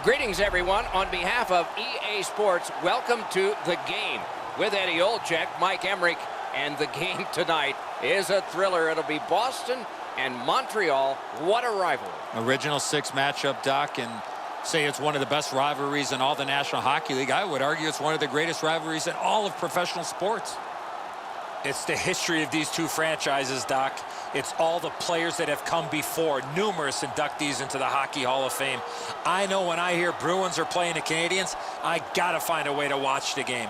Greetings, everyone. On behalf of EA Sports, welcome to The Game. With Eddie Olczyk, Mike Emmerich, and the game tonight is a thriller. It'll be Boston and Montreal. What a rivalry. Original six matchup, Doc, and say it's one of the best rivalries in all the National Hockey League. I would argue it's one of the greatest rivalries in all of professional sports. It's the history of these two franchises, Doc. It's all the players that have come before, numerous inductees into the Hockey Hall of Fame. I know when I hear Bruins are playing the Canadiens, I gotta find a way to watch the game.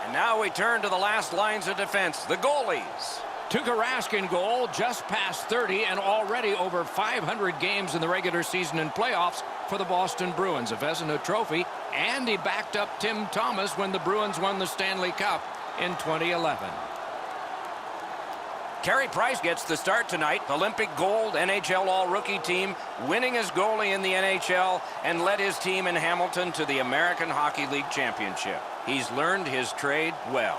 And now we turn to the last lines of defense, the goalies. Tuukka Rask in goal, just past 30 and already over 500 games in the regular season and playoffs for the Boston Bruins. A Vezina trophy, and he backed up Tim Thomas when the Bruins won the Stanley Cup in 2011. Carey Price gets the start tonight. Olympic gold NHL All-Rookie team, winning as goalie in the NHL and led his team in Hamilton to the American Hockey League Championship. He's learned his trade well.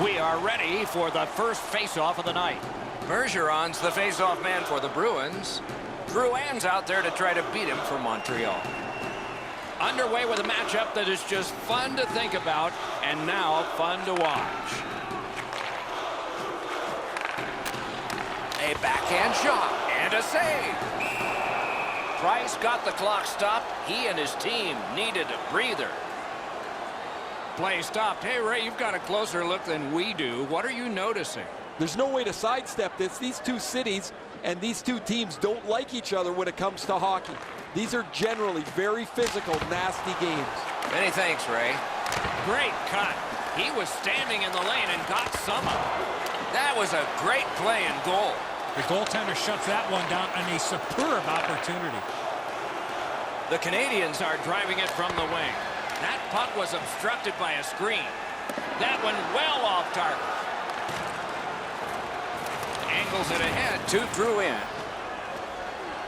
We are ready for the first face-off of the night. Bergeron's the face-off man for the Bruins. Drouin's out there to try to beat him for Montreal. Underway with a matchup that is just fun to think about and now fun to watch. A backhand shot and a save. Price got the clock stopped. He and his team needed a breather. Play stopped. Hey, Ray, you've got a closer look than we do. What are you noticing? There's no way to sidestep this. These two cities and these two teams don't like each other when it comes to hockey. These are generally very physical, nasty games. Many thanks, Ray. Great cut. He was standing in the lane and got some of it. That was a great play and goal. The goaltender shuts that one down on a superb opportunity. The Canadiens are driving it from the wing. That puck was obstructed by a screen. That one well off target. Angles it ahead to Drouin.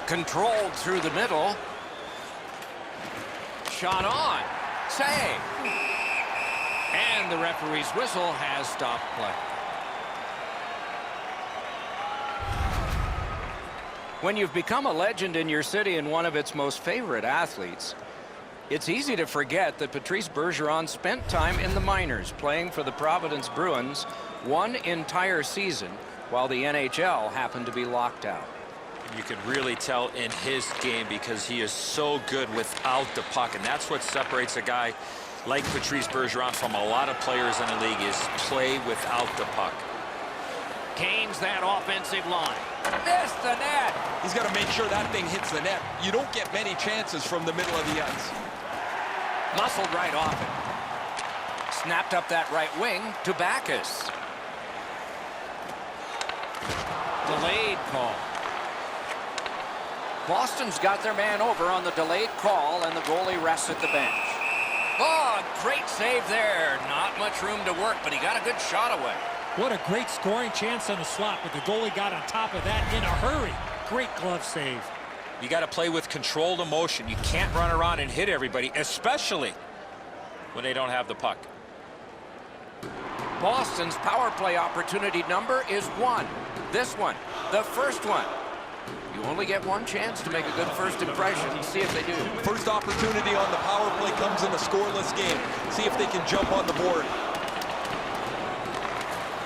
Controlled through the middle. Shot on. Save. And the referee's whistle has stopped play. When you've become a legend in your city and one of its most favorite athletes, it's easy to forget that Patrice Bergeron spent time in the minors playing for the Providence Bruins one entire season while the NHL happened to be locked out. You could really tell in his game because he is so good without the puck, and that's what separates a guy like Patrice Bergeron from a lot of players in the league is play without the puck. Gains that offensive line. Missed the net. He's got to make sure that thing hits the net. You don't get many chances from the middle of the ice. Muscled right off it. Snapped up that right wing to Backus. Delayed call. Boston's got their man over on the delayed call, and the goalie rests at the bench. Oh, great save there. Not much room to work, but he got a good shot away. What a great scoring chance on the slot, but the goalie got on top of that in a hurry. Great glove save. You got to play with controlled emotion. You can't run around and hit everybody, especially when they don't have the puck. Boston's power play opportunity number is 1. This one, the first one. You only get one chance to make a good first impression. See if they do. First opportunity on the power play comes in a scoreless game. See if they can jump on the board.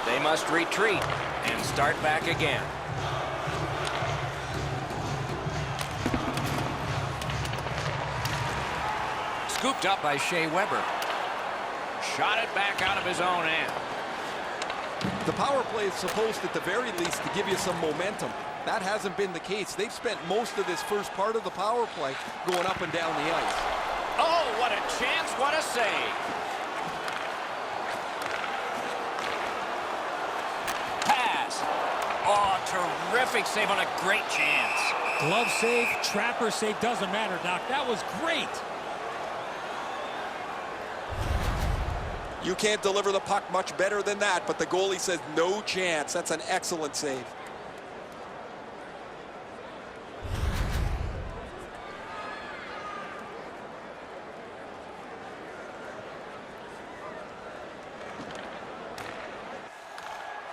They must retreat and start back again. Scooped up by Shea Weber. Shot it back out of his own end. The power play is supposed, at the very least, to give you some momentum. That hasn't been the case. They've spent most of this first part of the power play going up and down the ice. Oh, what a chance, what a save. Pass. Oh, terrific save on a great chance. Glove save, trapper save, doesn't matter, Doc. That was great. You can't deliver the puck much better than that, but the goalie says no chance. That's an excellent save.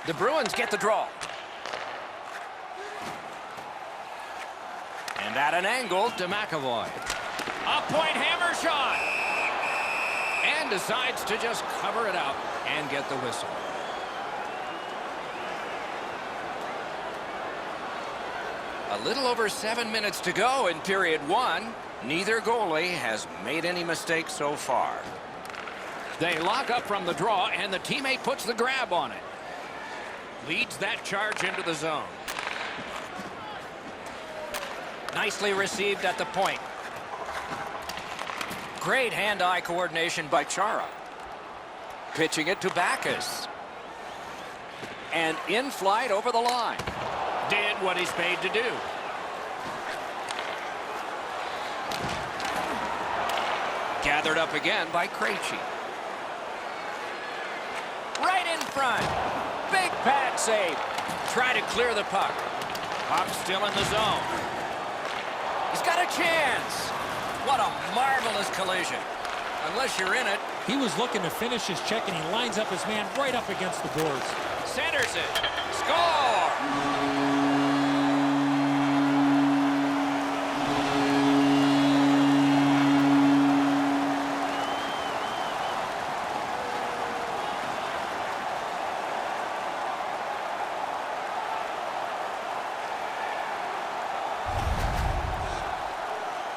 The Bruins get the draw. And at an angle to McAvoy. A point hammer shot. And decides to just cover it up and get the whistle. A little over 7 minutes to go in period 1. Neither goalie has made any mistakes so far. They lock up from the draw, and the teammate puts the grab on it. Leads that charge into the zone. Nicely received at the point. Great hand-eye coordination by Chara. Pitching it to Backus. And in flight over the line. Did what he's paid to do. Gathered up again by Krejci. Right in front. Big pad save. Try to clear the puck. Puck still in the zone. He's got a chance. What a marvelous collision. Unless you're in it. He was looking to finish his check, and he lines up his man right up against the boards. Centers it. Score!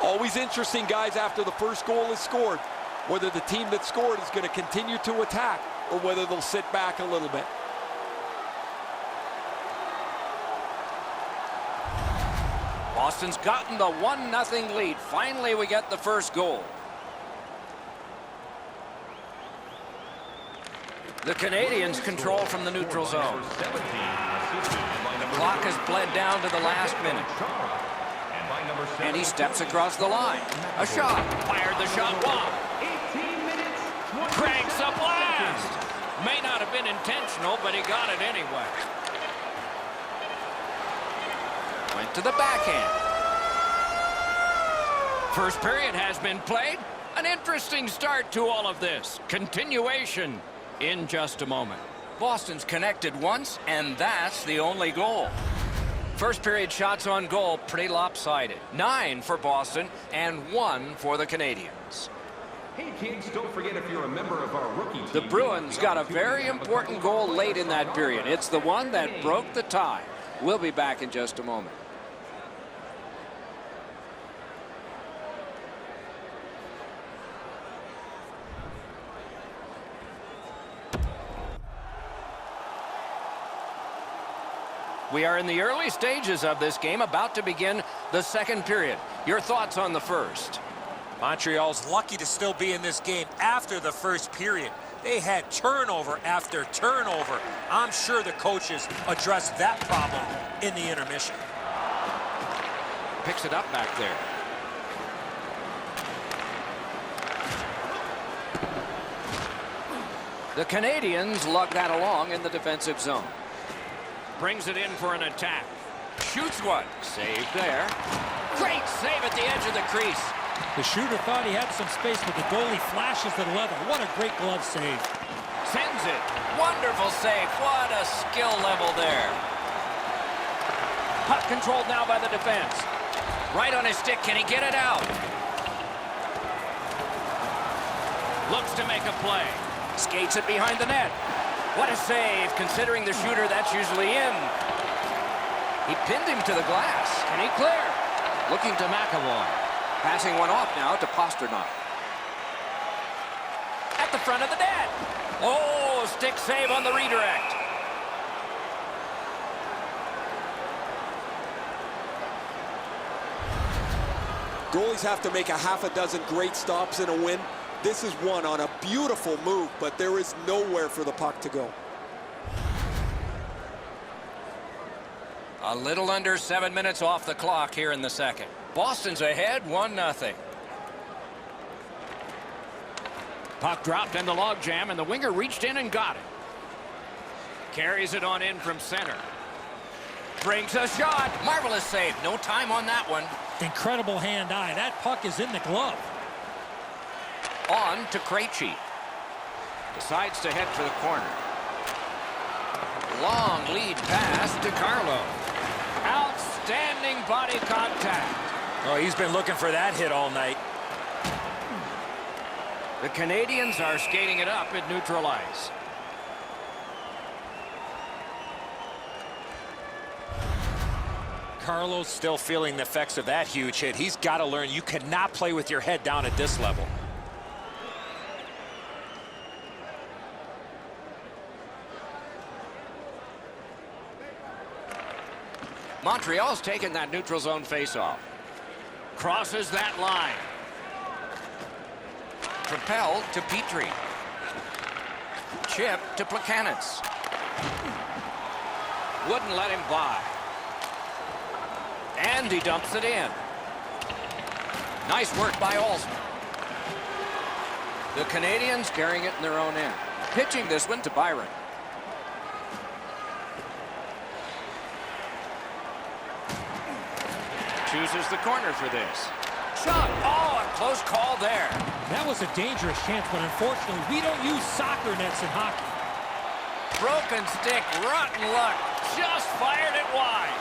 Always interesting, guys, after the first goal is scored, whether the team that scored is going to continue to attack or whether they'll sit back a little bit. Boston's gotten the 1-0 lead. Finally, we get the first goal. The Canadiens control from the neutral zone. The clock has bled down to the last minute. And he steps across the line. A shot. Fired the shot long. Cranks a blast. May not have been intentional, but he got it anyway. Went to the backhand. First period has been played. An interesting start to all of this. Continuation in just a moment. Boston's connected once, and that's the only goal. First period shots on goal, pretty lopsided. 9 for Boston and 1 for the Canadiens. Hey kids, don't forget if you're a member of our rookie team. The Bruins got a very important goal late in that period. It's the one that broke the tie. We'll be back in just a moment. We are in the early stages of this game, about to begin the second period. Your thoughts on the first? Montreal's lucky to still be in this game after the first period. They had turnover after turnover. I'm sure the coaches addressed that problem in the intermission. Picks it up back there. The Canadiens lug that along in the defensive zone. Brings it in for an attack. Shoots one. Saved there. Great save at the edge of the crease. The shooter thought he had some space, but the goalie flashes the leather. What a great glove save. Sends it. Wonderful save. What a skill level there. Puck controlled now by the defense. Right on his stick. Can he get it out? Looks to make a play. Skates it behind the net. What a save, considering the shooter that's usually in. He pinned him to the glass. Can he clear? Looking to McAvoy. Passing one off now to Pasternak. At the front of the net. Oh, stick save on the redirect. Goalies have to make a half a dozen great stops in a win. This is one on a beautiful move, but there is nowhere for the puck to go. A little under 7 minutes off the clock here in the second. Boston's ahead 1-0. Puck dropped in the logjam, and the winger reached in and got it. Carries it on in from center. Brings a shot. Marvelous save. No time on that one. Incredible hand-eye. That puck is in the glove. On to Krejci. Decides to head for the corner. Long lead pass to Carlo. Outstanding body contact. Oh, he's been looking for that hit all night. The Canadiens are skating it up at neutral ice. Carlo's still feeling the effects of that huge hit. He's got to learn you cannot play with your head down at this level. Montreal's taken that neutral zone faceoff. Crosses that line. Propelled to Petrie. Chip to Plekanec. Wouldn't let him by. And he dumps it in. Nice work by Olsen. The Canadiens carrying it in their own end. Pitching this one to Byron. Chooses the corner for this. Shot. Oh, a close call there. That was a dangerous chance, but unfortunately, we don't use soccer nets in hockey. Broken stick, rotten luck. Just fired it wide.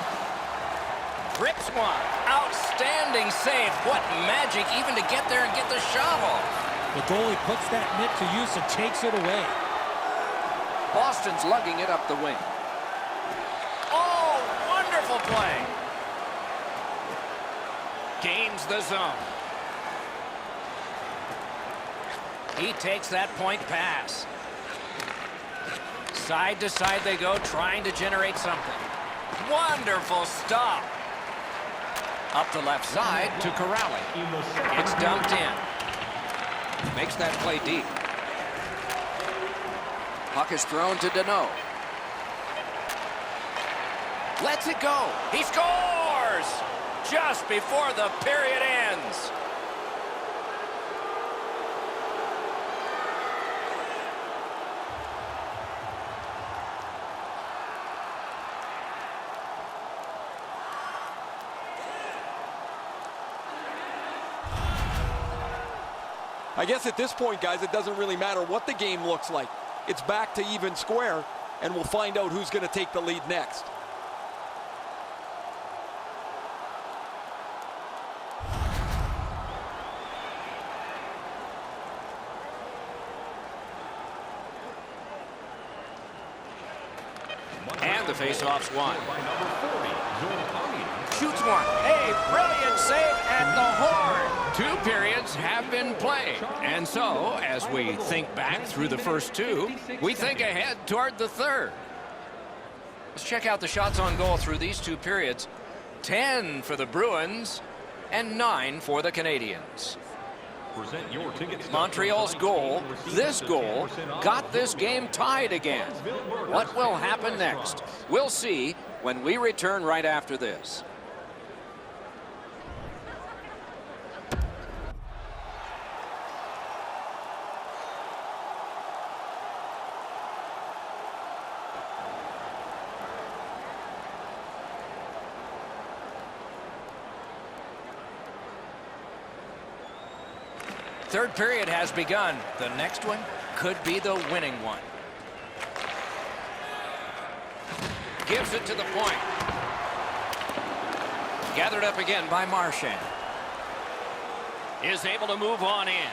Rips one. Outstanding save. What magic even to get there and get the shot off. The goalie puts that mitt to use and takes it away. Boston's lugging it up the wing. Oh, wonderful play. Gains the zone. He takes that point pass. Side to side they go, trying to generate something. Wonderful stop. Up the left side to Corrali. It's dumped in. Makes that play deep. Puck is thrown to Deneau. Lets it go. He scores! Just before the period ends. I guess at this point, guys, it doesn't really matter what the game looks like. It's back to even square, and we'll find out who's going to take the lead next. And the faceoff's won. Shoots one. A brilliant save at the horn. 2 periods have been played. And so, as we think back through the first 2, we think ahead toward the third. Let's check out the shots on goal through these 2 periods. 10 for the Bruins and 9 for the Canadiens. Montreal's goal, this goal, got this game tied again. What will happen next? We'll see when we return right after this. Third period has begun. The next one could be the winning one. Gives it to the point. Gathered up again by Marchand. Is able to move on in.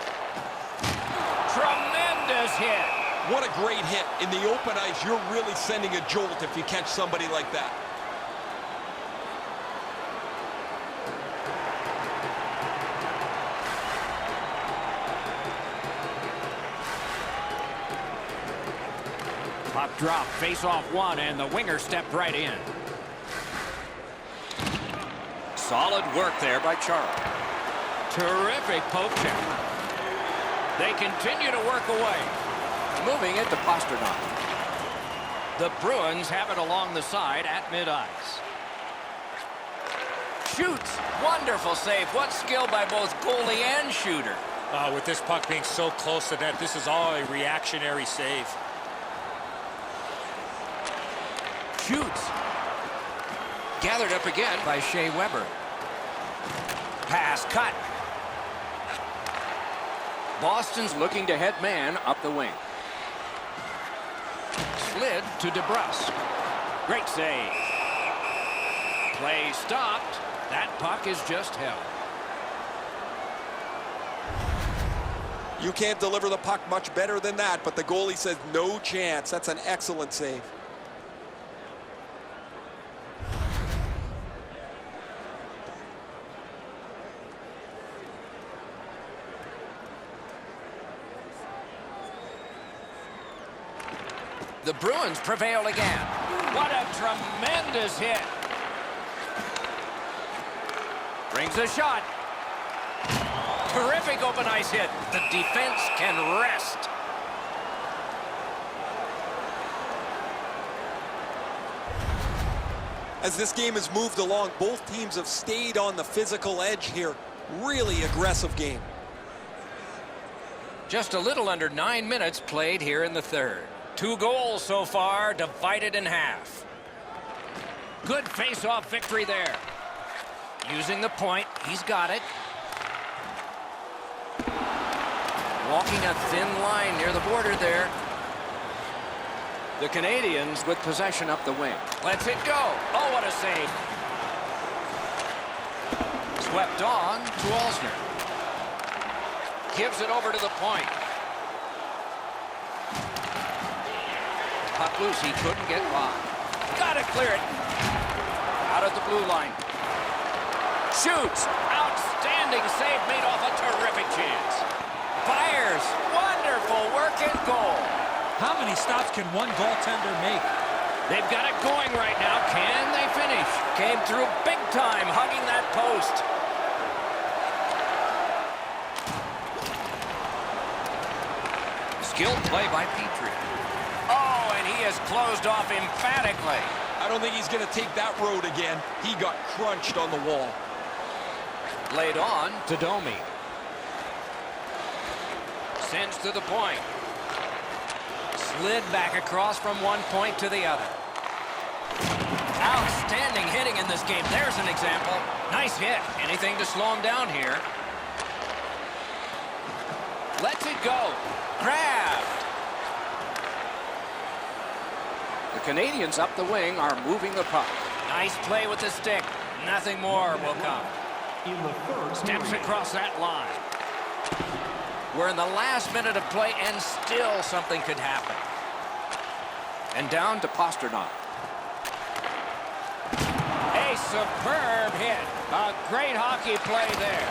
Tremendous hit. What a great hit. In the open ice, you're really sending a jolt if you catch somebody like that. Puck drop, face-off one, and the winger stepped right in. Solid work there by Charles. Terrific poke check. They continue to work away. Moving it to Pasternak. The Bruins have it along the side at mid-ice. Shoots. Wonderful save. What skill by both goalie and shooter. With this puck being so close to net, this is all a reactionary save. Shoots. Gathered up again by Shea Weber. Pass cut. Boston's looking to head man up the wing. Slid to DeBrusque. Great save. Play stopped. That puck is just held. You can't deliver the puck much better than that, but the goalie says no chance. That's an excellent save. The Bruins prevail again. What a tremendous hit. Brings a shot. Terrific open ice hit. The defense can rest. As this game has moved along, both teams have stayed on the physical edge here. Really aggressive game. Just a little under 9 minutes played here in the third. 2 goals so far, divided in half. Good face-off victory there. Using the point, he's got it. Walking a thin line near the border there. The Canadiens with possession up the wing. Lets it go. Oh, what a save. Swept on to Alsner. Gives it over to the point. Puck loose, he couldn't get by. Got to clear it. Out at the blue line. Shoots. Outstanding save made off a terrific chance. Fires. Wonderful work and goal. How many stops can one goaltender make? They've got it going right now. Can they finish? Came through big time, hugging that post. Skilled play by Petrie. Oh, and he is closed off emphatically. I don't think he's going to take that road again. He got crunched on the wall. Laid on to Domi. Sends to the point. Slid back across from one point to the other. Outstanding hitting in this game. There's an example. Nice hit. Anything to slow him down here. Lets it go. Grabbed. The Canadiens up the wing are moving the puck. Nice play with the stick. Nothing more will come. Steps across that line. We're in the last minute of play, and still something could happen. And down to Pasternak. A superb hit. A great hockey play there.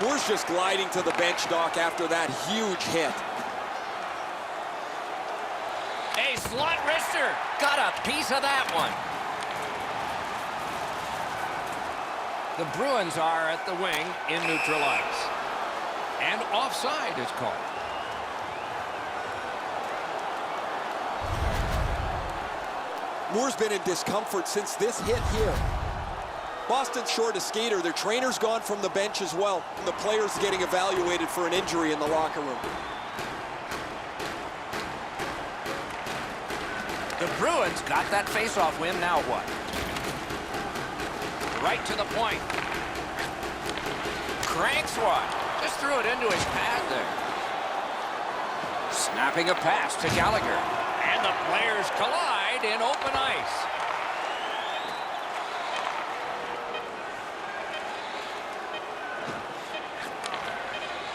Moore's just gliding to the bench, Doc, after that huge hit. A slot wrister. Got a piece of that one. The Bruins are at the wing in neutral ice. And offside is called. Moore's been in discomfort since this hit here. Boston's short a skater. Their trainer's gone from the bench as well. And the player's getting evaluated for an injury in the locker room. The Bruins got that face-off win. Now what? Right to the point. Cranks one. Just threw it into his pad there. Snapping a pass to Gallagher. And the players collide in open ice.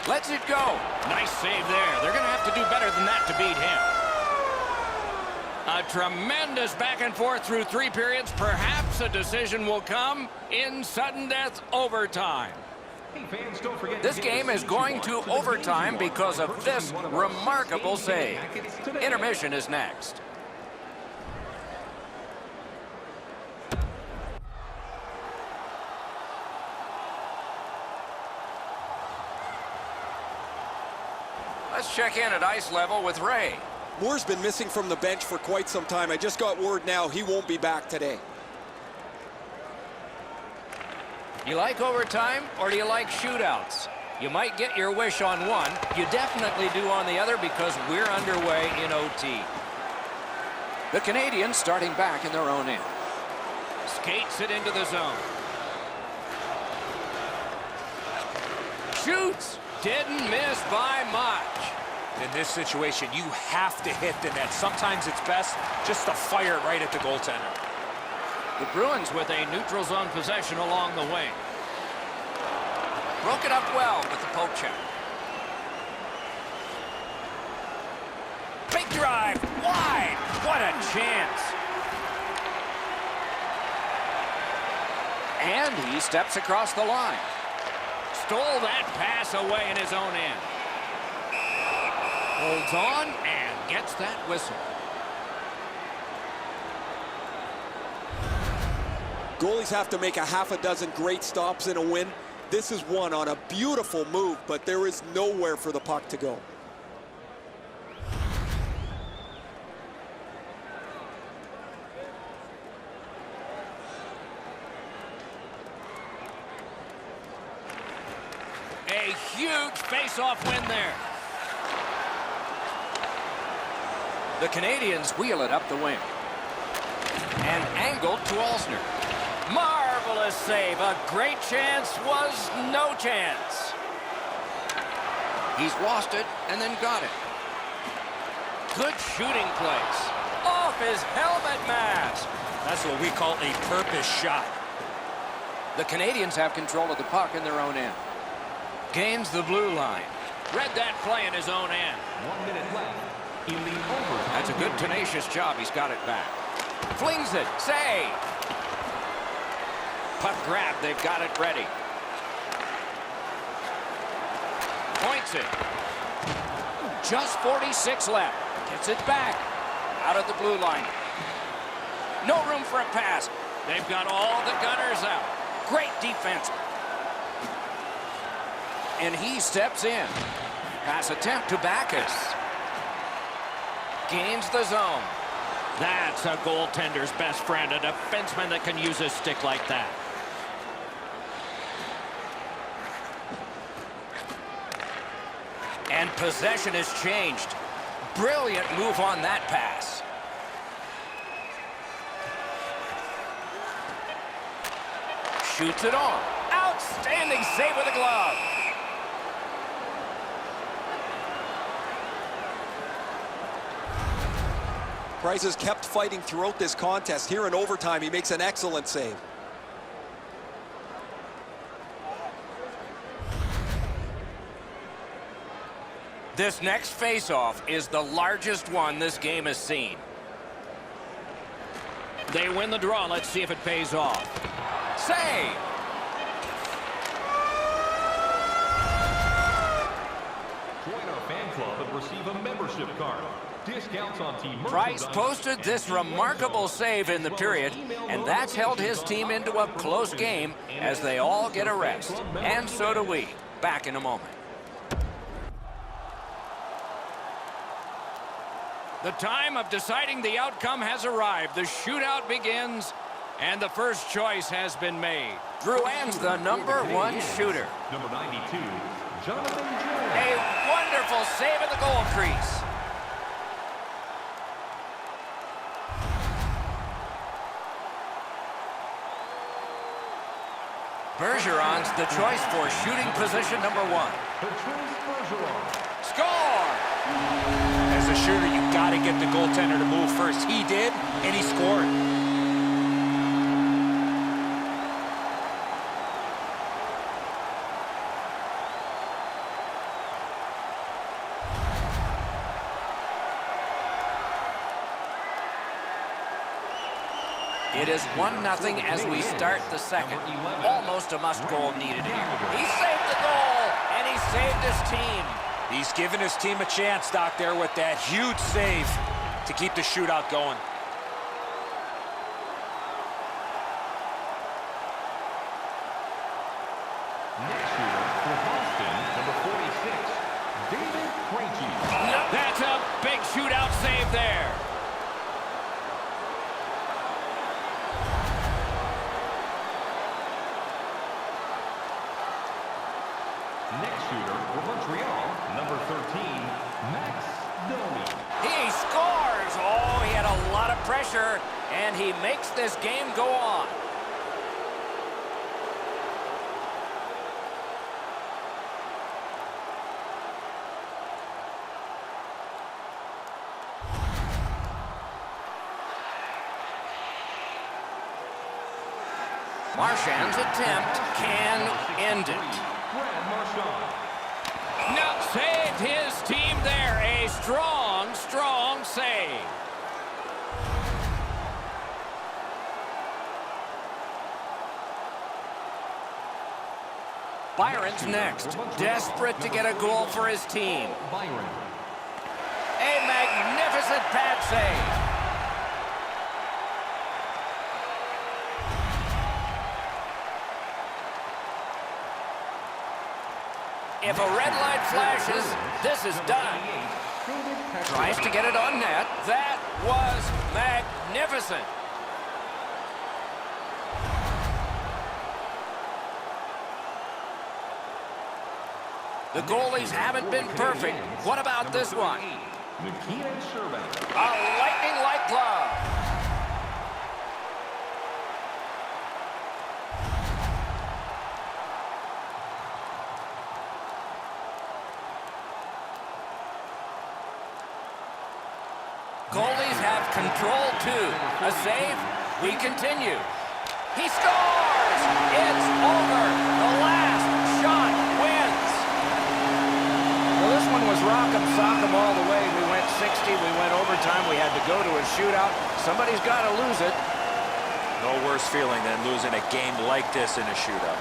Lets it go. Nice save there. They're going to have to do better than that to beat him. A tremendous back and forth through 3 periods. Perhaps a decision will come in sudden death overtime. Hey fans, don't forget This game is going to overtime because of this remarkable save. Intermission is next. Let's check in at ice level with Ray. Moore's been missing from the bench for quite some time. I just got word now he won't be back today. You like overtime, or do you like shootouts? You might get your wish on one. You definitely do on the other because we're underway in OT. The Canadiens starting back in their own end. Skates it into the zone. Shoots. Didn't miss by much. In this situation, you have to hit the net. Sometimes it's best just to fire it right at the goaltender. The Bruins with a neutral zone possession along the wing. Broke it up well with the poke check. drive. Wide. What a chance. And he steps across the line. Stole that pass away in his own end. Holds on and gets that whistle. Goalies have to make a half a dozen great stops in a win. This is one on a beautiful move, but there is nowhere for the puck to go. A huge face-off win there. The Canadiens wheel it up the wing. And angled to Alsner. Marvelous save. A great chance was no chance. He's lost it and then got it. Good shooting place. Off his helmet mask. That's what we call a purpose shot. The Canadiens have control of the puck in their own end. Gains the blue line. Read that play in his own end. 1 minute left in the overtime. That's a good tenacious job. He's got it back. Flings it. Save. Puck grab. They've got it ready. Points it. Just 46 left. Gets it back. Out of the blue line. No room for a pass. They've got all the gunners out. Great defense. And he steps in. Pass attempt to Backus. Gains the zone. That's a goaltender's best friend, a defenseman that can use his stick like that. And possession has changed. Brilliant move on that pass. Shoots it on. Outstanding save with a glove. Price has kept fighting throughout this contest. Here in overtime, he makes an excellent save. This next face-off is the largest one this game has seen. They win the draw. Let's see if it pays off. Save! Join our fan club and receive a membership card. Discounts on team Price merchandise posted this remarkable save in the period, and that's held his team into a close game as they all get a rest. And so do we. Back in a moment. The time of deciding the outcome has arrived. The shootout begins, and the first choice has been made. Drouin's the #1 shooter. Number 92, Jonathan Jones. A wonderful save at the goal crease. Bergeron's the choice for shooting position #1. Patrice Bergeron. Score! As a shooter, you got to get the goaltender to move first. He did, and he scored. It is 1-0 as we start the second. Almost a must-goal needed here. He saved the goal, and he saved his team. He's given his team a chance, Doc, there with that huge save to keep the shootout going. Next shooter for Boston, number 46, David Krejci. That's a big shootout save there. Next shooter for Montreal, number 13, Max Domi. He scores. Oh, he had a lot of pressure, and he makes this game go on. Marchand's attempt can end it. Brad Marchand. No, saved his team there. A strong, strong save. Byron's next. Desperate to get a goal for his team. Byron. A magnificent pad save. If a red light flashes, this is done. Tries to get it on net. That was magnificent. The goalies haven't been perfect. What about this one? A lightning-like glove. Goalies have control too. A save. We continue. He scores! It's over. The last shot wins. Well, this one was rock'em sock'em all the way. We went 60. We went overtime. We had to go to a shootout. Somebody's got to lose it. No worse feeling than losing a game like this in a shootout.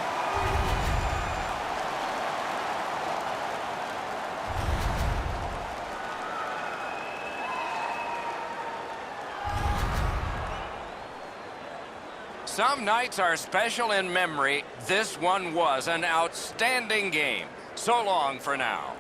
Some nights are special in memory. This one was an outstanding game. So long for now.